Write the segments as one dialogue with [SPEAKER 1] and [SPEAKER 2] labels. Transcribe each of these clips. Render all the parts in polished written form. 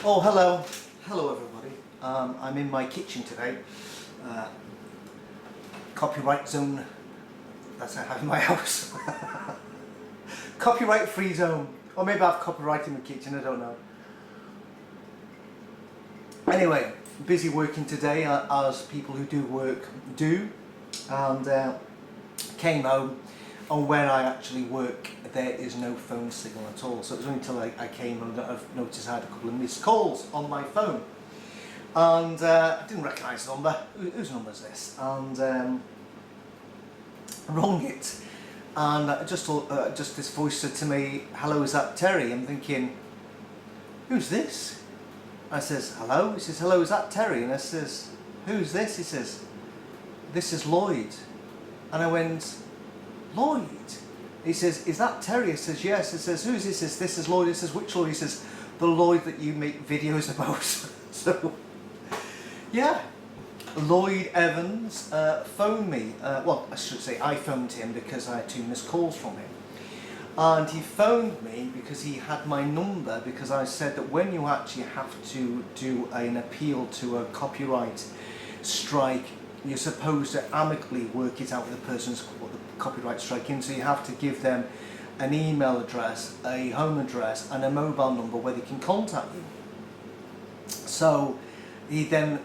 [SPEAKER 1] Oh, hello. Hello, everybody. I'm in my kitchen today. Copyright zone. That's how I have in my house. Copyright free zone. Or maybe I have copyright in the kitchen, I don't know. Anyway, busy working today as people who do work do. And came home, and where I actually work there is no phone signal at all, so it was only until I came home that I've noticed I had a couple of missed calls on my phone, and I didn't recognise the number. Whose number is this? And rung it, and just this voice said to me, "Hello, is that Terry?" I'm thinking, who's this? I says, "Hello." He says, "Hello, is that Terry?" And I says, "Who's this?" He says, "This is Lloyd." And I went, "Lloyd?" He says, "Is that Terry?" I says, "Yes." He says, "Who's this?" He says, "This is Lloyd." He says, "Which Lloyd?" He says, "The Lloyd that you make videos about." So, yeah, Lloyd Evans phoned me. Well, I should say I phoned him because I had 2 missed calls from him. And he phoned me because he had my number, because I said that when you actually have to do an appeal to a copyright strike, you're supposed to amicably work it out with the person's copyright strike in, so you have to give them an email address, a home address and a mobile number where they can contact you. So he then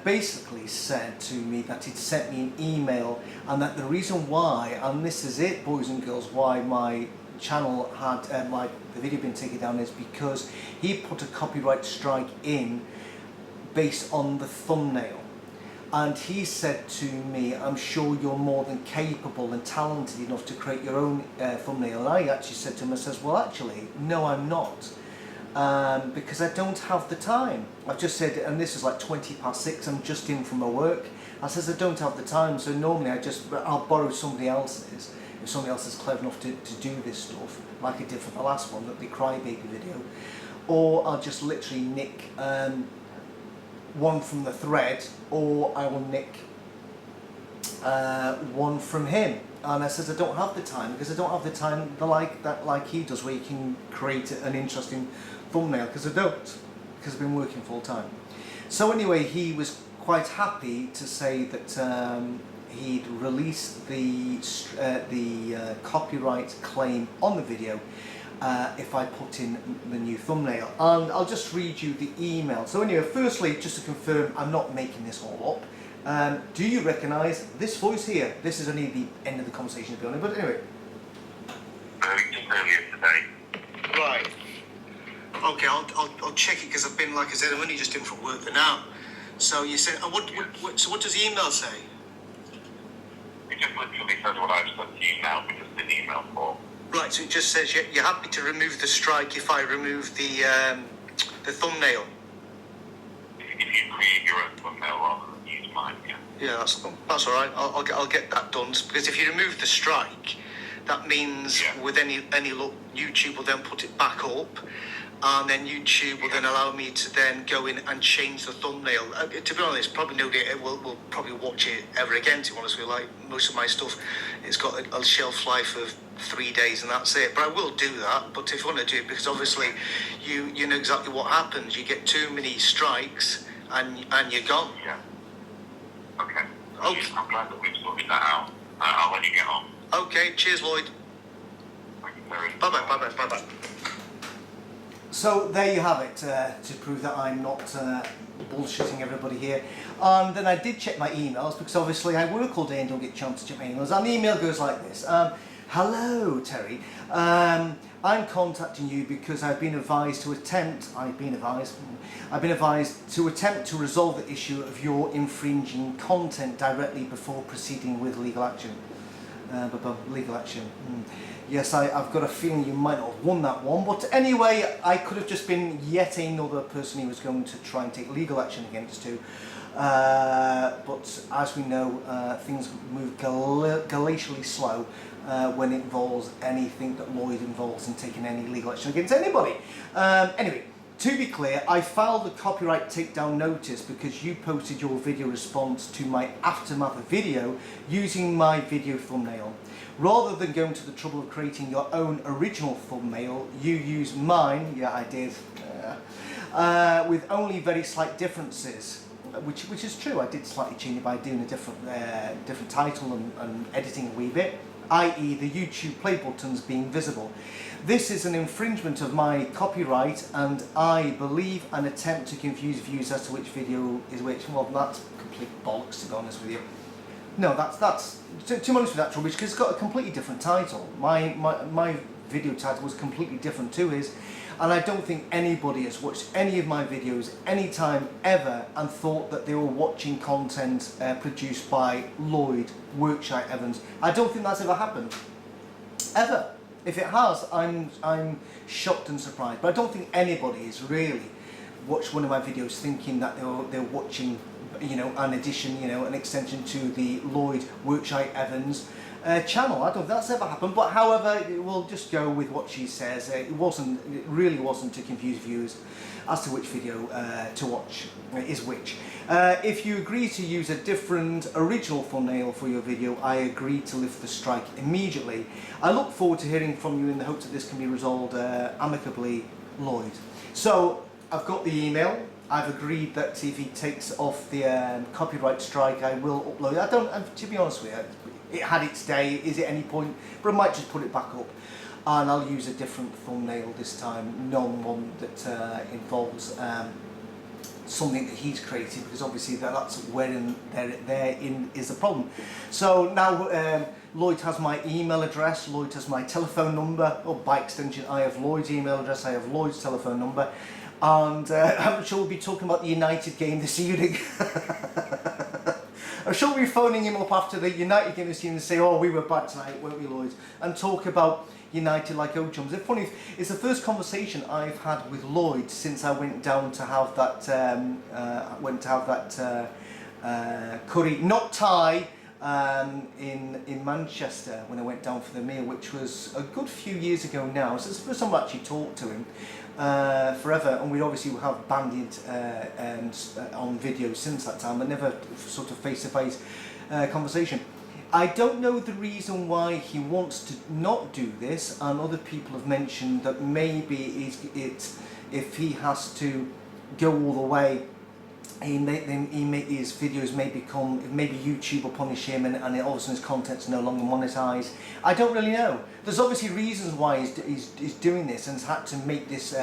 [SPEAKER 1] basically said to me that he'd sent me an email, and that the reason why, and this is it boys and girls, why my channel had the video been taken down, is because he put a copyright strike in based on the thumbnail. And he said to me, "I'm sure you're more than capable and talented enough to create your own thumbnail." And I actually said to him, I says, "Well, actually, no, I'm not, because I don't have the time." I've just said, and this is like 6:20, I'm just in from my work. I says, "I don't have the time, so normally I'll borrow somebody else's, if somebody else is clever enough to do this stuff, like I did for the last one, the Crybaby video, or I'll just literally nick one from the thread, or I will nick one from him." And I says, "I don't have the time, because I don't have the time like he does, where you can create an interesting thumbnail, because I don't, because I've been working full time." So anyway, he was quite happy to say that he'd released the copyright claim on the video if I put in the new thumbnail. And I'll just read you the email. So anyway, firstly, just to confirm, I'm not making this all up. Do you recognise this voice here? This is only the end of the conversation, to be honest, but anyway.
[SPEAKER 2] Just earlier today.
[SPEAKER 1] Right. Okay, I'll check it, because I've been, like I said, I'm only just in for work for now. So you said, so what does the email say?
[SPEAKER 2] It just literally says what I've sent to you now, which is an email form.
[SPEAKER 1] Right, so it just says you're happy to remove the strike if I remove the thumbnail.
[SPEAKER 2] If you create your own thumbnail rather than use mine, yeah.
[SPEAKER 1] Yeah, that's all right. I'll get that done, because if you remove the strike, that means with any luck, YouTube will then put it back up, and then YouTube will then allow me to then go in and change the thumbnail. To be honest, probably nobody will probably watch it ever again, to be honest with you. Like most of my stuff, it's got a shelf life of 3 days and that's it. But I will do that. But if you want to do it, because obviously you know exactly what happens. You get too many strikes and you're gone.
[SPEAKER 2] Yeah. Okay. I'm glad that we've sorted that out. I'll let you get on.
[SPEAKER 1] Okay, cheers, Lloyd.
[SPEAKER 2] Thank you, Terry.
[SPEAKER 1] Bye-bye. So there you have it, to prove that I'm not bullshitting everybody here. And then I did check my emails, because obviously I work all day and don't get a chance to check my emails. And the email goes like this. "Hello, Terry. I'm contacting you because I've been advised to attempt to resolve the issue of your infringing content directly before proceeding with legal action." Legal action. Yes, I've got a feeling you might not have won that one, but anyway, I could have just been yet another person he was going to try and take legal action against too. But as we know, things move glacially slow when it involves anything that Lloyd involves in taking any legal action against anybody. Anyway, to be clear, I filed a copyright takedown notice because you posted your video response to my aftermath video using my video thumbnail. Rather than going to the trouble of creating your own original thumbnail, you used mine, yeah I did, with only very slight differences, which is true. I did slightly change it by doing a different title and editing a wee bit, i.e. the YouTube play buttons being visible. This is an infringement of my copyright, and I believe an attempt to confuse viewers as to which video is which. Well, that's complete bollocks, to be honest with you. No, that's to be honest with that, rubbish, because it's got a completely different title. My video title was completely different to his, and I don't think anybody has watched any of my videos anytime ever and thought that they were watching content produced by Lloyd Workshire Evans. I don't think that's ever happened, ever. If it has, I'm shocked and surprised. But I don't think anybody has really watched one of my videos thinking that they're watching, you know, an addition, you know, an extension to the Lloyd Workshire Evans channel. I don't think that's ever happened. But however, we'll just go with what she says. It really wasn't to confuse viewers as to which video to watch is which. If you agree to use a different original thumbnail for your video, I agree to lift the strike immediately. I look forward to hearing from you in the hopes that this can be resolved amicably, Lloyd. So I've got the email. I've agreed that if he takes off the copyright strike, I will upload it. I don't, to be honest with you, it had its day. Is it any point? But I might just put it back up, and I'll use a different thumbnail this time, non-one that involves something that he's created, because obviously that's wherein therein is the problem. So now Lloyd has my email address, Lloyd has my telephone number, or by extension I have Lloyd's email address, I have Lloyd's telephone number, and I'm sure we'll be talking about the United game this evening. I'm sure we'll be phoning him up after the United game this evening and say, oh, we were bad tonight, weren't we, Lloyd? And talk about United like old chums. It's funny, it's the first conversation I've had with Lloyd since I went down to have that curry, not Thai, in Manchester when I went down for the meal, which was a good few years ago now. So it's the first time I've actually talked to him forever, and we obviously have bandied on video since that time, but never sort of face-to-face conversation. I don't know the reason why he wants to not do this, and other people have mentioned that maybe if he has to go all the way, his videos may become, maybe YouTube will punish him, and all of a sudden his content's no longer monetized. I don't really know. There's obviously reasons why he's doing this and has had to make this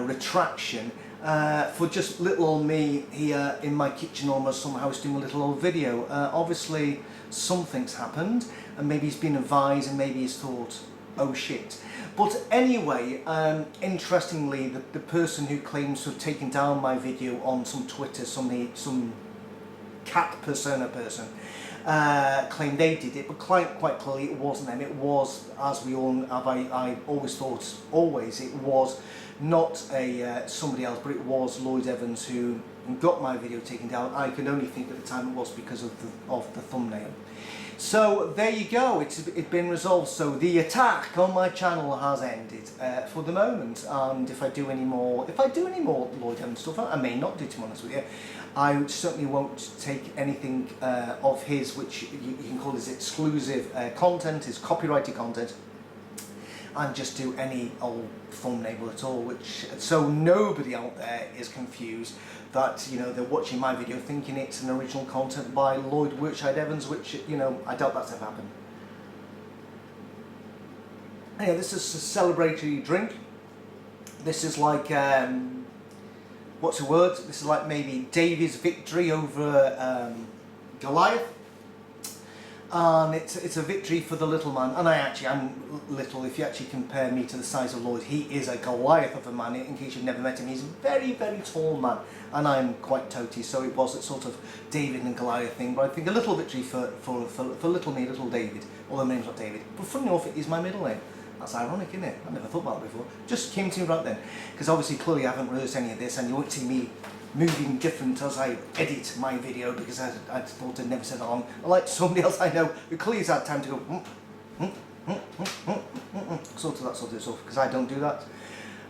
[SPEAKER 1] retraction for just little old me here in my kitchen or some house doing a little old video. Obviously something's happened, and maybe he's been advised, and maybe he's thought, oh shit. But anyway, interestingly, the person who claims to have taken down my video on some Twitter, some cat persona person, claimed they did it, but quite clearly it wasn't them. It was, as we all have, I always thought, it was not somebody else, but it was Lloyd Evans who got my video taken down. I could only think at the time it was because of the thumbnail. So there you go, it's been resolved. So the attack on my channel has ended for the moment, and if I do any more Lloyd Evans stuff, I may not do, to be honest with you. I certainly won't take anything of his, which you can call his exclusive content, his copyrighted content, and just do any old thumbnail at all, so nobody out there is confused that, you know, they're watching my video thinking it's an original content by Lloyd Workshire Evans, which, you know, I doubt that's ever happened. Anyway, this is a celebratory drink. This is like, what's the word? This is like maybe David's victory over Goliath. And it's a victory for the little man, and I'm little. If you actually compare me to the size of Lloyd, he is a Goliath of a man. In case you've never met him, he's a very, very tall man, and I'm quite toty, so it was a sort of David and Goliath thing. But I think a little victory for little me, little David, although my name's not David. But funny enough, it is my middle name. That's ironic, isn't it? I never thought about it before. Just came to me right then, because obviously clearly I haven't rehearsed any of this, and you won't see me moving different as I edit my video, because I thought I'd never said it on. Like somebody else I know who clearly has had time to go sort of that sort of stuff, because I don't do that.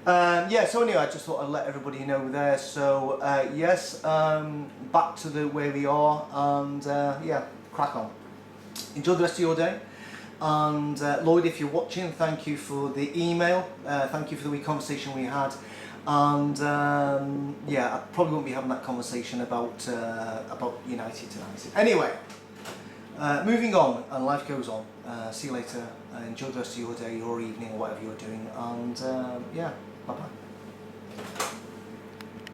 [SPEAKER 1] Yeah, so anyway, I just thought I'd let everybody know there. So yes, back to where we are, and yeah, crack on. Enjoy the rest of your day. And Lloyd, if you're watching, thank you for the email. Thank you for the wee conversation we had. And yeah, I probably won't be having that conversation about United tonight. Anyway, moving on, and life goes on. See you later. Enjoy the rest of your day or evening or whatever you're doing. And yeah, bye bye.